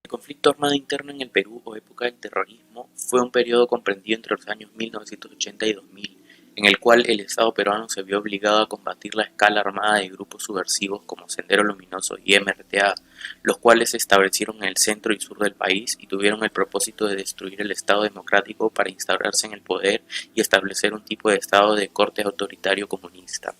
El conflicto armado interno en el Perú o época del terrorismo fue un periodo comprendido entre los años 1980 y 2000, en el cual el Estado peruano se vio obligado a combatir la escala armada de grupos subversivos como Sendero Luminoso y MRTA, los cuales se establecieron en el centro y sur del país y tuvieron el propósito de destruir el Estado democrático para instaurarse en el poder y establecer un tipo de Estado de corte autoritario comunista.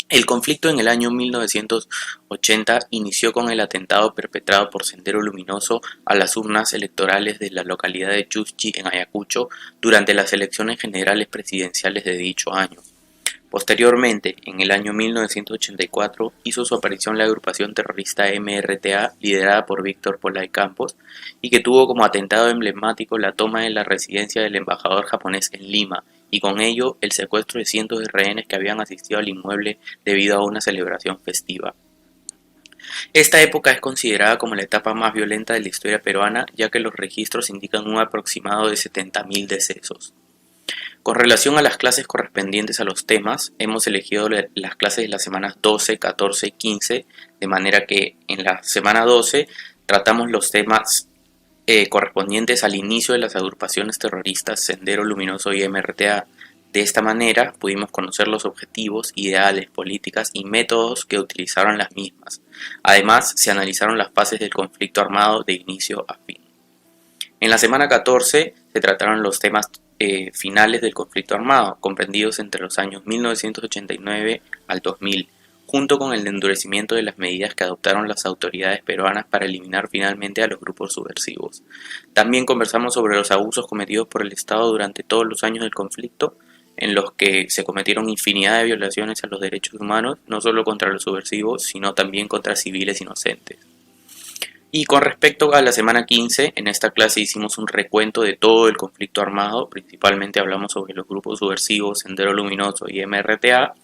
El conflicto en el año 1980 inició con el atentado perpetrado por Sendero Luminoso a las urnas electorales de la localidad de Chuschi, en Ayacucho, durante las elecciones generales presidenciales de dicho año. Posteriormente, en el año 1984, hizo su aparición la agrupación terrorista MRTA, liderada por Víctor Polay Campos, y que tuvo como atentado emblemático la toma de la residencia del embajador japonés en Lima, y con ello el secuestro de cientos de rehenes que habían asistido al inmueble debido a una celebración festiva. Esta época es considerada como la etapa más violenta de la historia peruana, ya que los registros indican un aproximado de 70.000 decesos. Con relación a las clases correspondientes a los temas, hemos elegido las clases de las semanas 12, 14 y 15, de manera que en la semana 12 tratamos los temas correspondientes al inicio de las agrupaciones terroristas Sendero Luminoso y MRTA. De esta manera pudimos conocer los objetivos, ideales, políticas y métodos que utilizaron las mismas. Además, se analizaron las fases del conflicto armado de inicio a fin. En la semana 14 se trataron los temas finales del conflicto armado, comprendidos entre los años 1989 al 2000, junto con el endurecimiento de las medidas que adoptaron las autoridades peruanas para eliminar finalmente a los grupos subversivos. También conversamos sobre los abusos cometidos por el Estado durante todos los años del conflicto, en los que se cometieron infinidad de violaciones a los derechos humanos, no solo contra los subversivos, sino también contra civiles inocentes. Y con respecto a la semana 15, en esta clase hicimos un recuento de todo el conflicto armado, principalmente hablamos sobre los grupos subversivos, Sendero Luminoso y MRTA,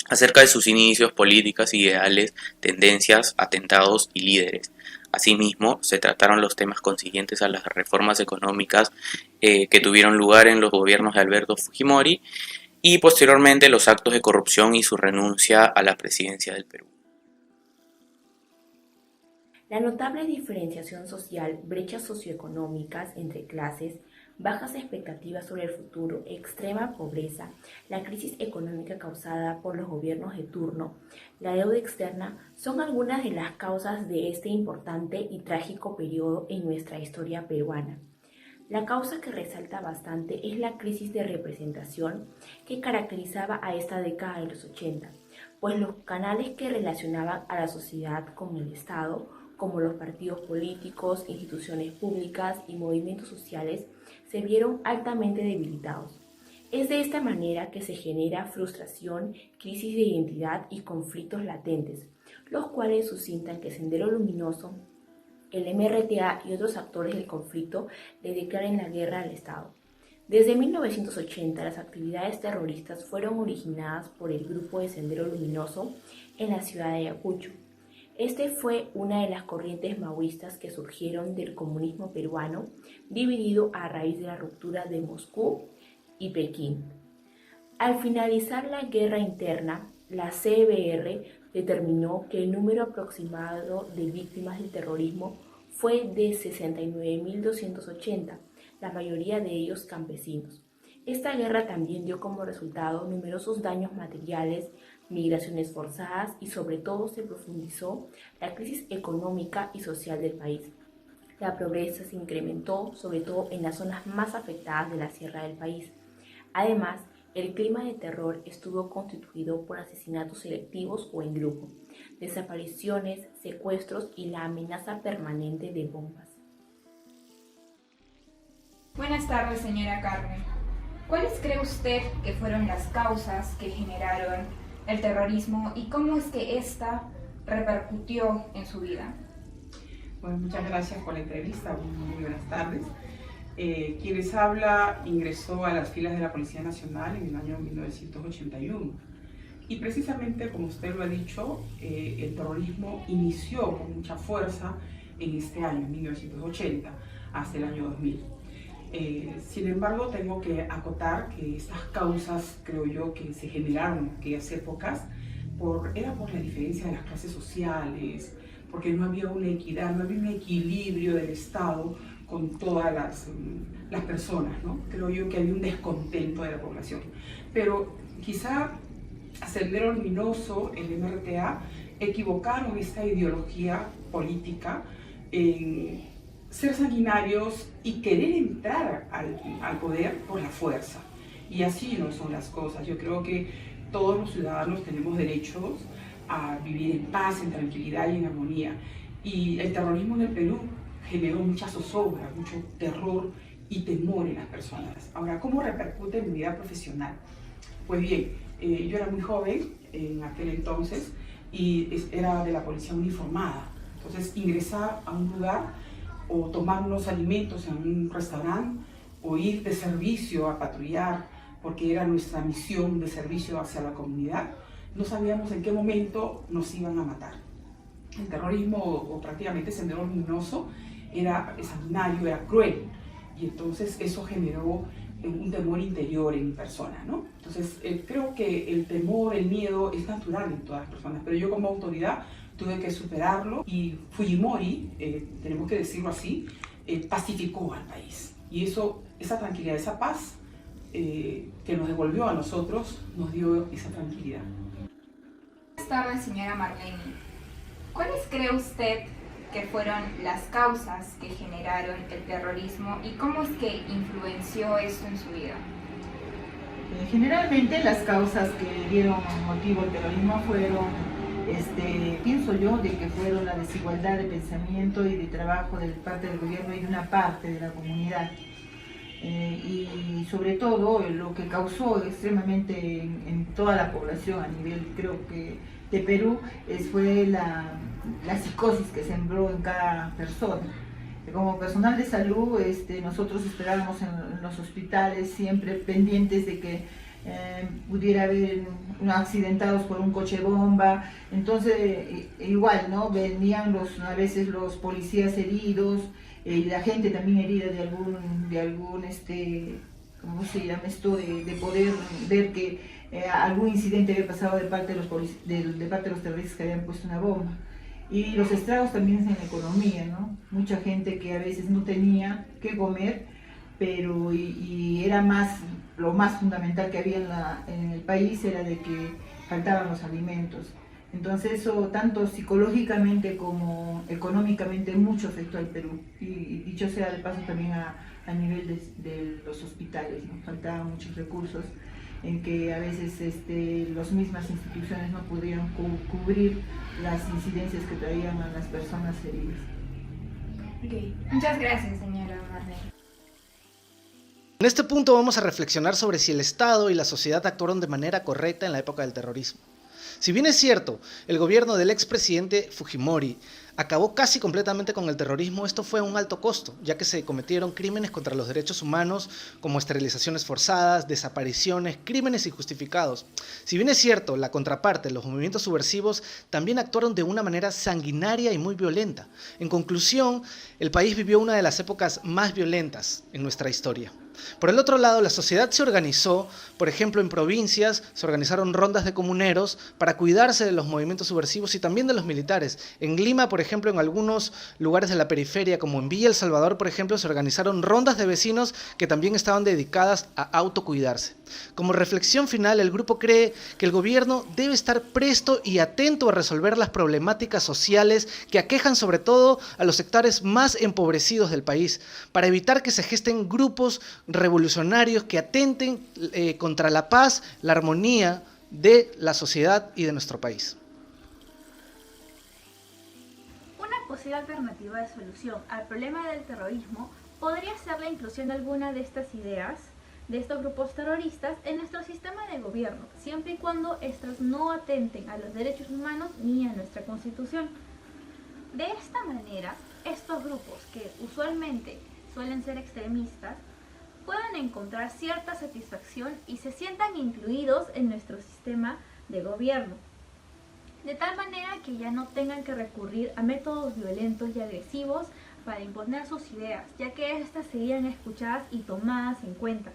acerca de sus inicios, políticas, ideales, tendencias, atentados y líderes. Asimismo, se trataron los temas consiguientes a las reformas económicas que tuvieron lugar en los gobiernos de Alberto Fujimori y posteriormente los actos de corrupción y su renuncia a la presidencia del Perú. La notable diferenciación social, brechas socioeconómicas entre clases, bajas expectativas sobre el futuro, extrema pobreza, la crisis económica causada por los gobiernos de turno, la deuda externa, son algunas de las causas de este importante y trágico periodo en nuestra historia peruana. La causa que resalta bastante es la crisis de representación que caracterizaba a esta década de los 80, pues los canales que relacionaban a la sociedad con el Estado, como los partidos políticos, instituciones públicas y movimientos sociales, se vieron altamente debilitados. Es de esta manera que se genera frustración, crisis de identidad y conflictos latentes, los cuales suscitan que Sendero Luminoso, el MRTA y otros actores del conflicto le declaren la guerra al Estado. Desde 1980, las actividades terroristas fueron originadas por el grupo de Sendero Luminoso en la ciudad de Ayacucho. Este fue una de las corrientes maoístas que surgieron del comunismo peruano, dividido a raíz de la ruptura de Moscú y Pekín. Al finalizar la guerra interna, la CBR determinó que el número aproximado de víctimas del terrorismo fue de 69.280, la mayoría de ellos campesinos. Esta guerra también dio como resultado numerosos daños materiales, migraciones forzadas y sobre todo se profundizó la crisis económica y social del país. La pobreza se incrementó sobre todo en las zonas más afectadas de la sierra del país. Además, el clima de terror estuvo constituido por asesinatos selectivos o en grupo, desapariciones, secuestros y la amenaza permanente de bombas. Buenas tardes, señora Carmen. ¿Cuáles cree usted que fueron las causas que generaron el terrorismo y cómo es que ésta repercutió en su vida? Bueno, muchas gracias por la entrevista. Muy buenas tardes. Quien les habla ingresó a las filas de la Policía Nacional en el año 1981. Y precisamente, como usted lo ha dicho, el terrorismo inició con mucha fuerza en este año, 1980, hasta el año 2000. Sin embargo, tengo que acotar que estas causas, creo yo, que se generaron en aquellas épocas, era por la diferencia de las clases sociales, porque no había una equidad, no había un equilibrio del Estado con todas las personas, ¿no? Creo yo que había un descontento de la población. Pero quizá Sendero Luminoso, el MRTA, equivocaron esta ideología política en ser sanguinarios y querer entrar al poder por la fuerza. Y así no son las cosas. Yo creo que todos los ciudadanos tenemos derechos a vivir en paz, en tranquilidad y en armonía. Y el terrorismo en el Perú generó mucha zozobra, mucho terror y temor en las personas. Ahora, ¿cómo repercute en mi vida profesional? Pues bien, yo era muy joven en aquel entonces y era de la policía uniformada. Entonces, ingresar a un lugar o tomar unos alimentos en un restaurante o ir de servicio a patrullar, porque era nuestra misión de servicio hacia la comunidad, no sabíamos en qué momento nos iban a matar. El terrorismo, o prácticamente Sendero Luminoso, era sanguinario, era cruel, y entonces eso generó un temor interior en mi persona, ¿no? Entonces creo que el temor, el miedo es natural en todas las personas, pero yo como autoridad tuve que superarlo, y Fujimori, tenemos que decirlo así, pacificó al país, y esa tranquilidad, esa paz que nos devolvió a nosotros, nos dio esa tranquilidad. Buenas tardes, señora Marlene. ¿Cuáles cree usted que fueron las causas que generaron el terrorismo y cómo es que influenció esto en su vida? Generalmente las causas que dieron motivo al terrorismo fueron, pienso yo, de que fueron la desigualdad de pensamiento y de trabajo de parte del gobierno y de una parte de la comunidad. Y sobre todo lo que causó extremadamente en toda la población a nivel, creo que de Perú, fue la psicosis que sembró en cada persona. Como personal de salud, nosotros esperábamos en los hospitales siempre pendientes de que pudiera haber accidentados por un coche bomba. Entonces igual, ¿no? Venían a veces los policías heridos, y la gente también herida de algún ¿cómo se llama esto? De poder ver que algún incidente había pasado de parte de los terroristas que habían puesto una bomba. Y los estragos también en la economía, ¿no? Mucha gente que a veces no tenía qué comer, pero y era lo más fundamental que había en el país era de que faltaban los alimentos. Entonces eso, tanto psicológicamente como económicamente, mucho afectó al Perú. Y dicho sea de paso también a nivel de los hospitales, ¿no? Faltaban muchos recursos en que a veces las mismas instituciones no pudieron cubrir las incidencias que traían a las personas heridas. Okay. Muchas gracias, señora Marlene. En este punto vamos a reflexionar sobre si el Estado y la sociedad actuaron de manera correcta en la época del terrorismo. Si bien es cierto, el gobierno del expresidente Fujimori acabó casi completamente con el terrorismo, esto fue a un alto costo, ya que se cometieron crímenes contra los derechos humanos como esterilizaciones forzadas, desapariciones, crímenes injustificados. Si bien es cierto, la contraparte, los movimientos subversivos, también actuaron de una manera sanguinaria y muy violenta. En conclusión, el país vivió una de las épocas más violentas en nuestra historia. Por el otro lado, la sociedad se organizó, por ejemplo, en provincias se organizaron rondas de comuneros para cuidarse de los movimientos subversivos y también de los militares. En Lima, por ejemplo, en algunos lugares de la periferia, como en Villa El Salvador, por ejemplo, se organizaron rondas de vecinos que también estaban dedicadas a autocuidarse. Como reflexión final, el grupo cree que el gobierno debe estar presto y atento a resolver las problemáticas sociales que aquejan sobre todo a los sectores más empobrecidos del país, para evitar que se gesten grupos revolucionarios que atenten contra la paz, la armonía de la sociedad y de nuestro país. Una posible alternativa de solución al problema del terrorismo podría ser la inclusión de alguna de estas ideas de estos grupos terroristas en nuestro sistema de gobierno, siempre y cuando estos no atenten a los derechos humanos ni a nuestra Constitución. De esta manera, estos grupos, que usualmente suelen ser extremistas, pueden encontrar cierta satisfacción y se sientan incluidos en nuestro sistema de gobierno, de tal manera que ya no tengan que recurrir a métodos violentos y agresivos para imponer sus ideas, ya que éstas serían escuchadas y tomadas en cuenta.